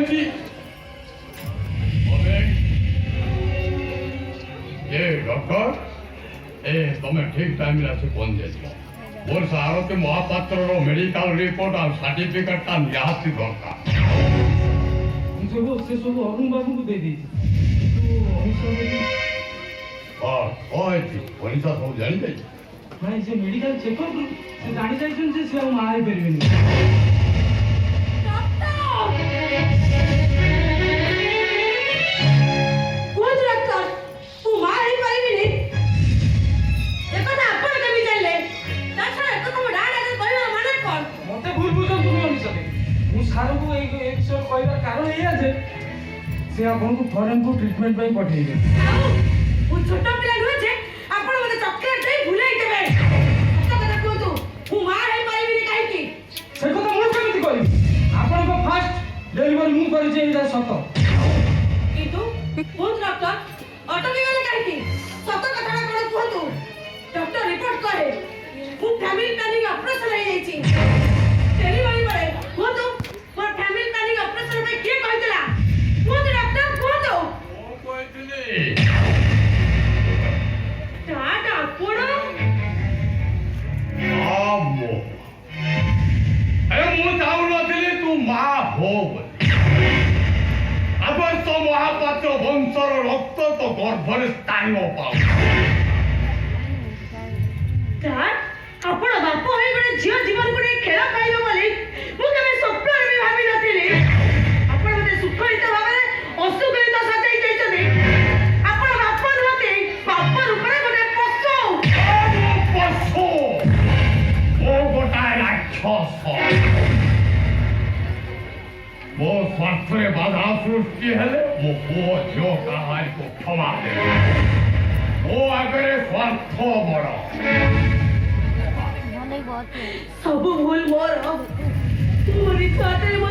ଏମିତି ଡକ୍ଟର ତମେ ଠିକ ଟାଇମରେ ଆସି ପହଞ୍ଚିଯାଇଥିଲ। ମୋର ସେ ଆରତୀ ମହାପାତ୍ରର ମେଡିକାଲ ରିପୋର୍ଟ ଆଉ ସାର୍ଟିଫିକେଟଟା ନିହାତି ଦରକାର। ସେ ସବୁ ଅରୁଣ ବାବୁଙ୍କୁ ଦେଇଦେଇଛି। ପଇସା ସବୁ ଜାଣିଯାଇଛି। ନାଇଁ ସେ ମେଡିକାଲ ଚେକଅପ୍ ସେ ଜାଣି ଯାଇଛନ୍ତି ଯେ ସେ ଆଉ ମା ହେଇପାରିବେନି। ମତେ ଭୁଲ ବୁଝନ୍ତୁ ଅନୁସାରେ ମୁଁ ସାରଙ୍କୁ ଏଇ ବିଷୟରେ କହିବାର କାରଣ ଏଇଆ ଯେ ସେ ଆପଣଙ୍କୁ ଫରେନକୁ ଟ୍ରିଟମେଣ୍ଟ ପାଇଁ ପଠେଇବେ। ମୁଁ ଛୋଟ ପିଲା ନୁହେଁ ଯେ ଆପଣ ମୋତେ ଚକୋଲେଟ୍ ଦେଇ ଭୁଲେଇ ଦେବେ। ସତ କଥା କୁହନ୍ତୁ, ମୁଁ ମା ହେଇପାରିବିନି କାହିଁକି? ସେ କଥା ମୁଁ କେମିତି କରିବି? ଆପଣଙ୍କ ଫାଷ୍ଟ ଡେଲିଭରି ମୁଁ କରିଛି ଏଇଟା ସତ। କିନ୍ତୁ କୁହନ୍ତୁ ଡକ୍ଟର, ଅଟକି ଗଲେ କାହିଁକି? ସତ କଥାଟା କ'ଣ କୁହନ୍ତୁ। ଡକ୍ଟର ରିପୋର୍ଟ କରେ ମୁଁ ଫ୍ୟାମିଲି ପ୍ଲାନିଂ ଅପରେସନ୍ ହେଇଯାଇଛି। ଡେଲିଭରି ପରେ କୁହନ୍ତୁ ମୋର ଫ୍ୟାମିଲି ପ୍ଲାନିଂ ଅପରେସନ୍ ପାଇଁ କିଏ କହିଥିଲା? କୁହନ୍ତୁ ଡକ୍ଟର କୁହନ୍ତୁ। ମୁଁ କହିଥିଲି ମୁଁ ଚାହୁଁନଥିଲି ତୁ ମା ହୋ ବୋଲି। ଆଦର୍ଶ ମହାପାତ୍ର ବଂଶର ରକ୍ତ ତ ଗର୍ଭରେ ସ୍ଥାନ ପାଉ। ଆପଣ ବାପ ହୋଇ ଗୋଟେ ଝିଅ ଜୀବନକୁ ନେଇ ଖେଳ ଖାଇବ ବୋଲି ମୁଁ କେବେ ସ୍ୱପ୍ନରେ ବି ଭାବିନଥିଲି। ଆପଣ ମୋତେ ସୁଖଳିତ ଭାବରେ ଅସୁଖଳିତ ସଜାଇ ଦେଇଛନ୍ତି। ଆପଣ ବାପ ନୁହନ୍ତି, ବାପ ରୂପରେ ଗୋଟେ ପଶୁ। ପଶୁ ଓ ଗୋଟାଏ ରାକ୍ଷସ। ମୋ ସ୍ୱାର୍ଥରେ ବାଧା ସୃଷ୍ଟି ହେଲେ ମୋ ପୁଅ ଝିଅ କାହାରିକୁ କ୍ଷମା ଦେବେ। ମୋ ଆଗରେ ସ୍ୱାର୍ଥ ବଡ଼। ସବୁ ଭୁଲ ମୋର। ମୋ ନିଜ ହାତରେ ମୋ